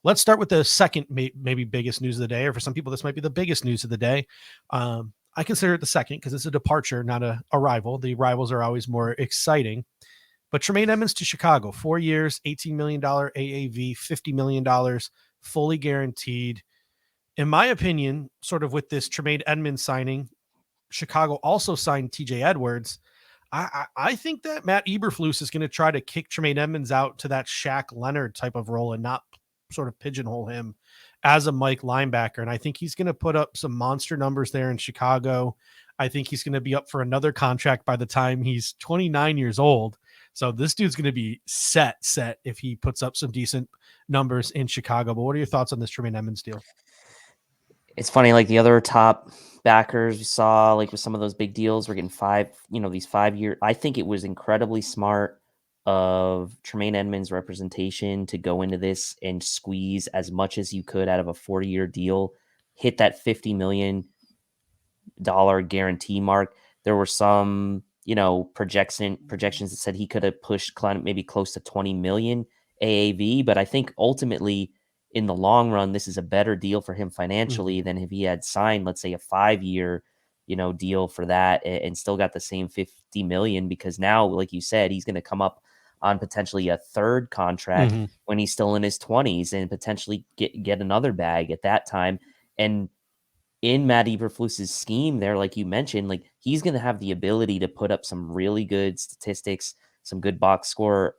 let's start with the second, maybe biggest news of the day, or for some people, this might be the biggest news of the day. I consider it the second because it's a departure, not a arrival. The rivals are always more exciting. But Tremaine Edmunds to Chicago, 4 years, $18 million AAV, $50 million, fully guaranteed. In my opinion, sort of with this Tremaine Edmunds signing, Chicago also signed TJ Edwards. I think that Matt Eberflus is going to try to kick Tremaine Edmunds out to that Shaq Leonard type of role and not sort of pigeonhole him as a Mike linebacker. And I think he's going to put up some monster numbers there in Chicago. I think he's going to be up for another contract by the time he's 29 years old. So this dude's going to be set if he puts up some decent numbers in Chicago. But what are your thoughts on this Tremaine Edmunds deal? It's funny, like the other top backers we saw, like with some of those big deals, we're getting these 5 year. I think it was incredibly smart of Tremaine Edmunds' representation to go into this and squeeze as much as you could out of a 4-year deal, hit that $50 million guarantee mark. There were some, projections that said he could have pushed maybe close to 20 million AAV, but I think ultimately in the long run, this is a better deal for him financially than if he had signed, let's say, a 5-year, deal for that and still got the same 50 million, because now, like you said, he's going to come up on potentially a third contract when he's still in his 20s and potentially get another bag at that time. And in Matt Eberflus's scheme there, like you mentioned, like he's going to have the ability to put up some really good statistics, some good box score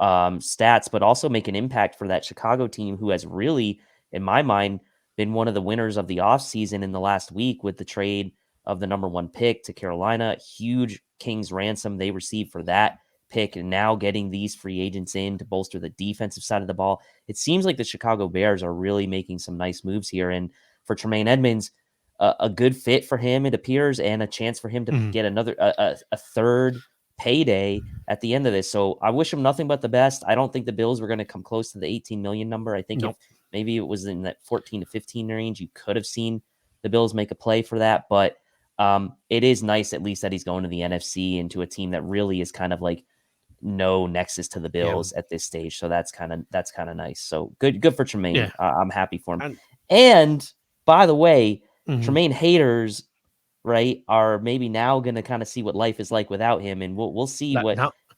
stats, but also make an impact for that Chicago team, who has really, in my mind, been one of the winners of the offseason in the last week with the trade of the number 1 pick to Carolina. Huge King's ransom they received for that pick, and now getting these free agents in to bolster the defensive side of the ball. It seems like the Chicago Bears are really making some nice moves here. And for Tremaine Edmunds, a good fit for him, it appears, and a chance for him to get another a third payday at the end of this. So I wish him nothing but the best. I don't think the Bills were going to come close to the 18 million number. I think if maybe it was in that 14 to 15 range, you could have seen the Bills make a play for that. But it is nice at least that he's going to the NFC and to a team that really is kind of like no nexus to the Bills at this stage. So that's kind of nice. So good for Tremaine. Yeah. I'm happy for him. And by the way, Tremaine haters, right, are maybe now going to kind of see what life is like without him, and we'll see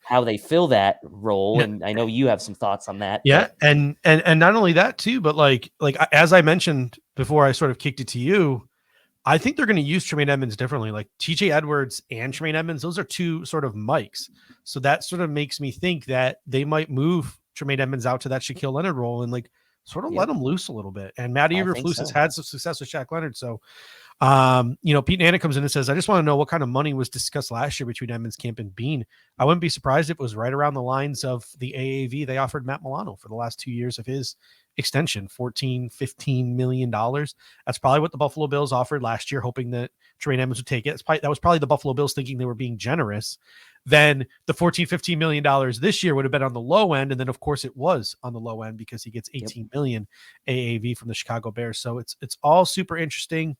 how they fill that role. And I know you have some thoughts on that. Yeah, and not only that too, but like as I mentioned before, I sort of kicked it to you. I think they're going to use Tremaine Edmunds differently. Like TJ Edwards and Tremaine Edmunds, those are two sort of Mikes. So that sort of makes me think that they might move Tremaine Edmunds out to that Shaquille Leonard role and like sort of let him loose a little bit. And Matt Eberflus has had some success with Shaq Leonard. So, Pete Nana comes in and says, I just want to know what kind of money was discussed last year between Edmunds, Camp, and Bean. I wouldn't be surprised if it was right around the lines of the AAV they offered Matt Milano for the last 2 years of his extension, $14-15 million. That's probably what the Buffalo Bills offered last year, hoping that Tremaine Edmunds would take it. That was probably the Buffalo Bills thinking they were being generous. Then the $14-15 million this year would have been on the low end. And then of course it was on the low end because he gets 18 million AAV from the Chicago Bears. So it's all super interesting.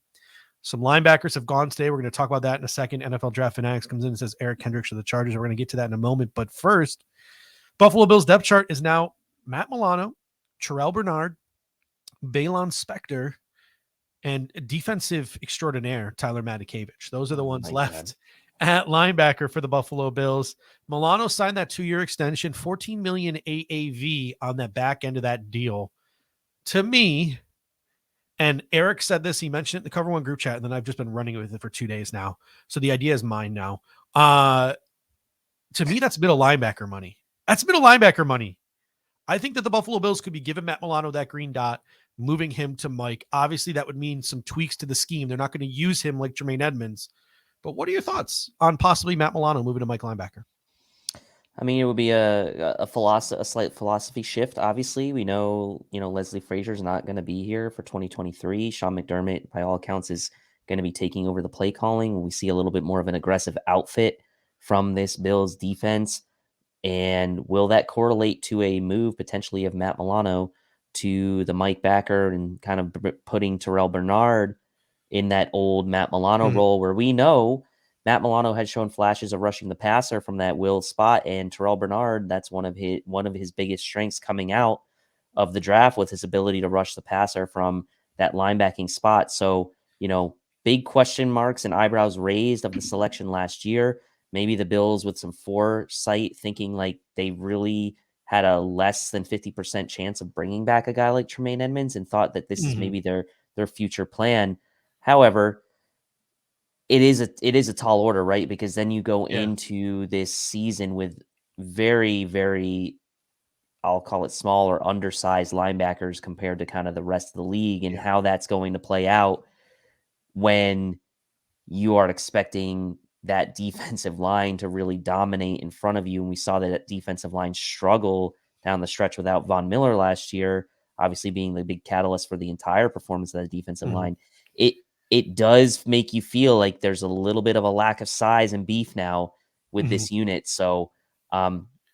Some linebackers have gone today. We're going to talk about that in a second. NFL Draft Fanatics comes in and says Eric Kendricks of the Chargers. We're going to get to that in a moment. But first, Buffalo Bills depth chart is now Matt Milano, Terrell Bernard, Balon Spector, and defensive extraordinaire Tyler Matakevich. Those are the ones left at linebacker for the Buffalo Bills. Milano signed that 2-year extension, $14 million AAV on that back end of that deal. To me, and Eric said this, he mentioned it in the Cover One group chat, and then I've just been running with it for 2 days now. So the idea is mine now. To me, that's middle linebacker money. That's middle linebacker money. I think that the Buffalo Bills could be giving Matt Milano that green dot, moving him to Mike. Obviously, that would mean some tweaks to the scheme. They're not going to use him like Tremaine Edmunds. But what are your thoughts on possibly Matt Milano moving to Mike linebacker? I mean, it would be a slight philosophy shift. Obviously, we know, Leslie Frazier's not going to be here for 2023. Sean McDermott, by all accounts, is going to be taking over the play calling. We see a little bit more of an aggressive outfit from this Bills defense. And will that correlate to a move potentially of Matt Milano to the Mike backer and kind of putting Terrell Bernard in that old Matt Milano role, where we know Matt Milano had shown flashes of rushing the passer from that will spot, and Terrell Bernard, that's one of his biggest strengths coming out of the draft with his ability to rush the passer from that linebacking spot. So, big question marks and eyebrows raised of the selection last year. Maybe the Bills with some foresight thinking like they really had a less than 50% chance of bringing back a guy like Tremaine Edmunds and thought that this is maybe their future plan. However, it is a tall order, right? Because then you go into this season with very, very, I'll call it small or undersized linebackers compared to kind of the rest of the league, and how that's going to play out when you are expecting that defensive line to really dominate in front of you. And we saw that defensive line struggle down the stretch without Von Miller last year, obviously being the big catalyst for the entire performance of the defensive line. It does make you feel like there's a little bit of a lack of size and beef now with this unit. So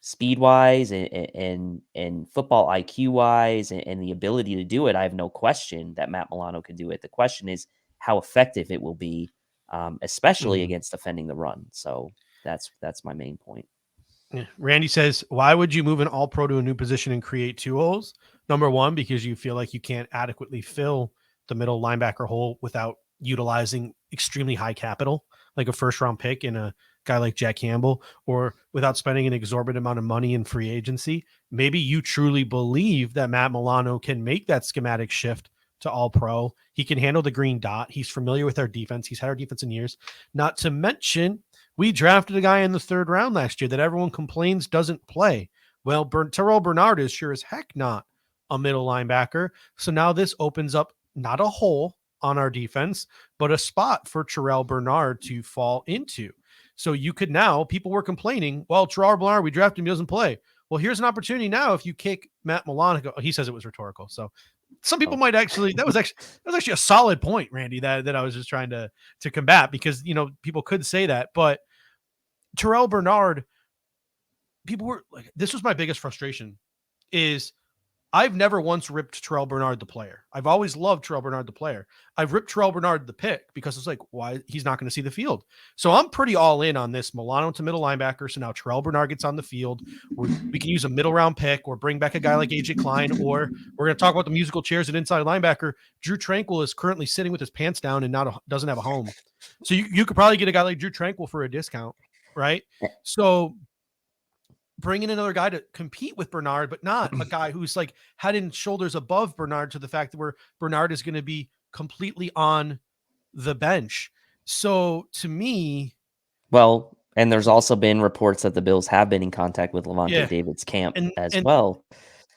speed wise and football IQ wise and the ability to do it, I have no question that Matt Milano could do it. The question is how effective it will be, especially against defending the run. So that's my main point. Yeah. Randy says, why would you move an all-pro to a new position and create two holes? Number one, because you feel like you can't adequately fill the middle linebacker hole without utilizing extremely high capital, like a first-round pick in a guy like Jack Campbell, or without spending an exorbitant amount of money in free agency. Maybe you truly believe that Matt Milano can make that schematic shift to all-pro. He can handle the green dot. He's familiar with our defense. He's had our defense in years. Not to mention, we drafted a guy in the third round last year that everyone complains doesn't play. Well, Terrell Bernard is sure as heck not a middle linebacker. So now this opens up not a hole on our defense, but a spot for Terrell Bernard to fall into. So you could now, people were complaining, well, Terrell Bernard, we drafted him, he doesn't play. Well, here's an opportunity now if you kick Matt Milano. He says it was rhetorical. So some people might actually, that was actually a solid point, Randy, that I was just trying to combat, because, people could say that, but Terrell Bernard, people were like, this was my biggest frustration is I've never once ripped Terrell Bernard, the player. I've always loved Terrell Bernard, the player. I've ripped Terrell Bernard, the pick, because it's like, why he's not going to see the field. So I'm pretty all in on this Milano to middle linebacker. So now Terrell Bernard gets on the field. We can use a middle round pick or bring back a guy like AJ Klein, or we're going to talk about the musical chairs at inside linebacker. Drew Tranquil is currently sitting with his pants down and doesn't have a home. So you could probably get a guy like Drew Tranquil for a discount, right? So bring in another guy to compete with Bernard, but not a guy who's like head and shoulders above Bernard, to the fact that Bernard is going to be completely on the bench. So to me, well, and there's also been reports that the Bills have been in contact with Lavonte David's camp as well.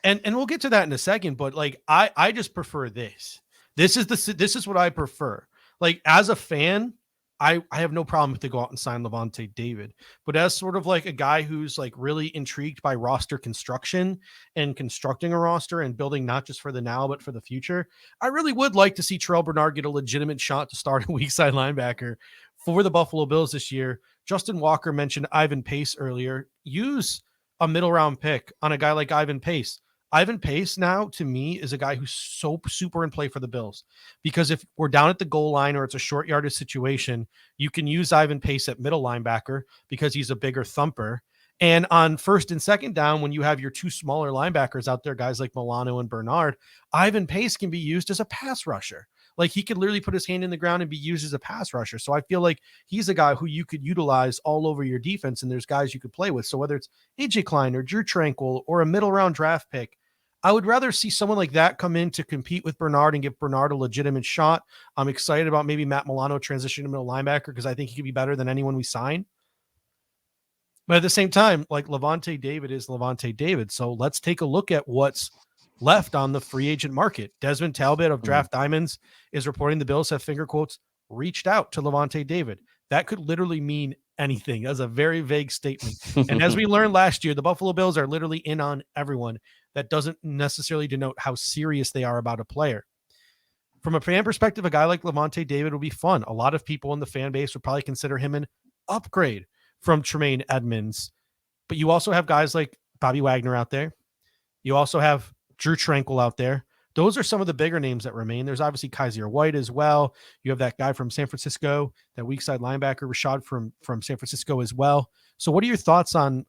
And we'll get to that in a second, but like, I just prefer this. This is what I prefer. Like, as a fan, I have no problem if they go out and sign Lavonte David, but as sort of like a guy who's like really intrigued by roster construction and constructing a roster and building not just for the now, but for the future, I really would like to see Terrell Bernard get a legitimate shot to start a weak side linebacker for the Buffalo Bills this year. Justin Walker mentioned Ivan Pace earlier. Use a middle round pick on a guy like Ivan Pace. Ivan Pace now, to me, is a guy who's so super in play for the Bills, because if we're down at the goal line or it's a short yardage situation, you can use Ivan Pace at middle linebacker because he's a bigger thumper. And on first and second down, when you have your two smaller linebackers out there, guys like Milano and Bernard, Ivan Pace can be used as a pass rusher. Like, he could literally put his hand in the ground and be used as a pass rusher. So I feel like he's a guy who you could utilize all over your defense, and there's guys you could play with. So whether it's AJ Klein or Drew Tranquil or a middle round draft pick, I would rather see someone like that come in to compete with Bernard and give Bernard a legitimate shot. I'm excited about maybe Matt Milano transitioning to middle linebacker because I think he could be better than anyone we sign. But at the same time, like, Lavonte David is Lavonte David. So let's take a look at what's left on the free agent market. Desmond Talbot of Draft Diamonds is reporting the Bills have, finger quotes, reached out to Lavonte David. That could literally mean anything. That's a very vague statement. And as we learned last year, the Buffalo Bills are literally in on everyone. That doesn't necessarily denote how serious they are about a player. From a fan perspective, a guy like Lavonte David would be fun. A lot of people in the fan base would probably consider him an upgrade from Tremaine Edmunds. But you also have guys like Bobby Wagner out there. You also have Drew Tranquil out there. Those are some of the bigger names that remain. There's obviously Kaiser White as well. You have that guy from San Francisco, that weak side linebacker, Rashad from San Francisco as well. So what are your thoughts on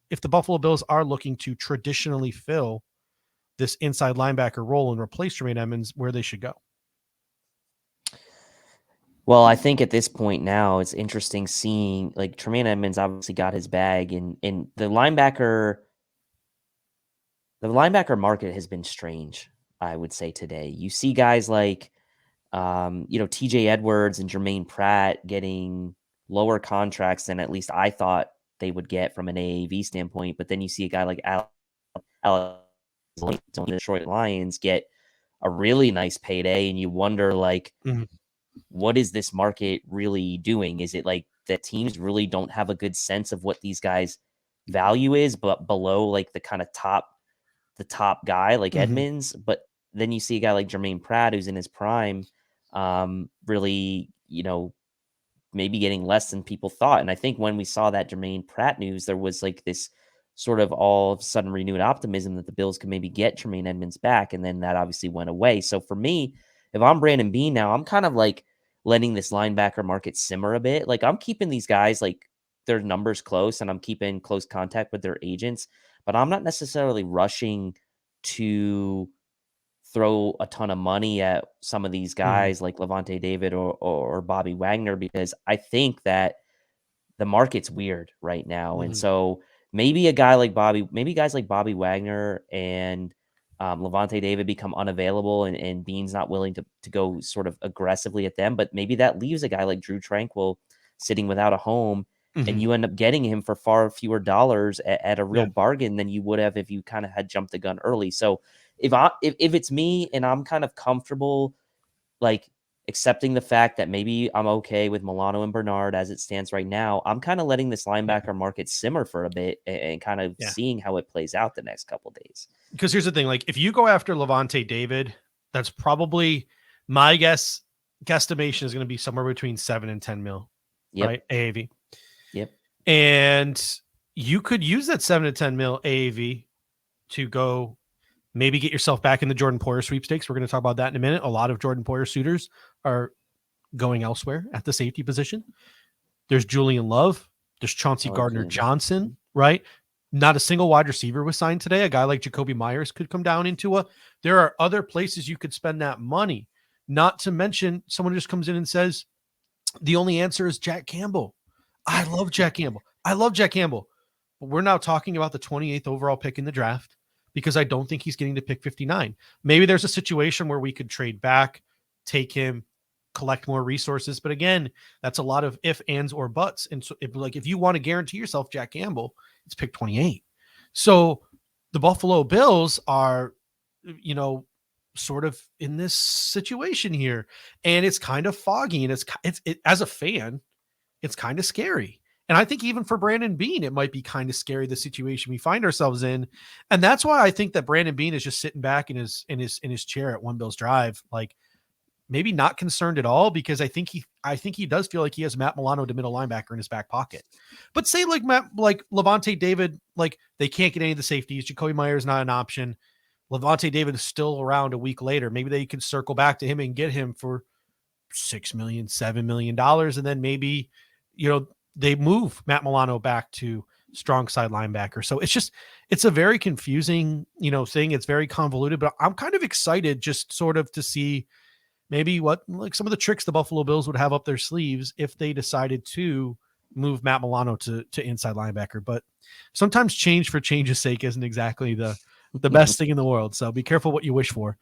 if the Buffalo Bills are looking to traditionally fill this inside linebacker role and replace Tremaine Edmunds, where they should go. Well, I think at this point now it's interesting seeing like Tremaine Edmunds obviously got his bag, and the linebacker market has been strange, I would say today. You see guys like TJ Edwards and Jermaine Pratt getting lower contracts than at least I thought they would get from an AAV standpoint, but then you see a guy like Alex the Detroit Lions get a really nice payday, and you wonder like, what is this market really doing? Is it like that teams really don't have a good sense of what these guys' value is, but below like the top guy like Edmonds? But then you see a guy like Jermaine Pratt who's in his prime, really, maybe getting less than people thought. And I think when we saw that Jermaine Pratt news, there was like this sort of all of a sudden renewed optimism that the Bills could maybe get Tremaine Edmunds back. And then that obviously went away. So for me, if I'm Brandon Beane now, I'm kind of like letting this linebacker market simmer a bit. Like I'm keeping these guys, like their numbers close, and I'm keeping close contact with their agents, but I'm not necessarily rushing to throw a ton of money at some of these guys like Levante David or Bobby Wagner, because I think that the market's weird right now. And so maybe guys like Bobby Wagner and Levante David become unavailable, and Beane's not willing to go sort of aggressively at them. But maybe that leaves a guy like Drew Tranquil sitting without a home, and you end up getting him for far fewer dollars at a real bargain than you would have if you kind of had jumped the gun early. So if it's me and I'm kind of comfortable, like accepting the fact that maybe I'm okay with Milano and Bernard as it stands right now, I'm kind of letting this linebacker market simmer for a bit and kind of seeing how it plays out the next couple of days. Because here's the thing, like if you go after Levante David, that's probably my guesstimation is going to be somewhere between 7 and 10 mil, right? AAV. Yep. And you could use that 7 to 10 mil AAV to go maybe get yourself back in the Jordan Poyer sweepstakes. We're going to talk about that in a minute. A lot of Jordan Poyer suitors are going elsewhere at the safety position. There's Julian Love. There's Chauncey Gardner-Johnson, right? Not a single wide receiver was signed today. A guy like Jacoby Myers could come down into there are other places you could spend that money. Not to mention someone just comes in and says, the only answer is Jack Campbell. I love Jack Campbell. But we're now talking about the 28th overall pick in the draft, because I don't think he's getting to pick 59. Maybe there's a situation where we could trade back, take him, collect more resources. But again, that's a lot of if, ands, or buts. And so if you want to guarantee yourself Jack Campbell, it's pick 28. So the Buffalo Bills are, sort of in this situation here, and it's kind of foggy, and it's as a fan, it's kind of scary. And I think even for Brandon Beane, it might be kind of scary, the situation we find ourselves in. And that's why I think that Brandon Beane is just sitting back in his chair at One Bills Drive, like maybe not concerned at all, because I think he does feel like he has Matt Milano to middle linebacker in his back pocket. But say like Levante David, like they can't get any of the safeties. Jacoby Myers not an option. Levante David is still around a week later. Maybe they can circle back to him and get him for $6 million, $7 million. And then maybe, they move Matt Milano back to strong side linebacker. So it's a very confusing, thing. It's very convoluted, but I'm kind of excited just sort of to see maybe what, like some of the tricks the Buffalo Bills would have up their sleeves if they decided to move Matt Milano to inside linebacker. But sometimes change for change's sake isn't exactly the best thing in the world. So be careful what you wish for.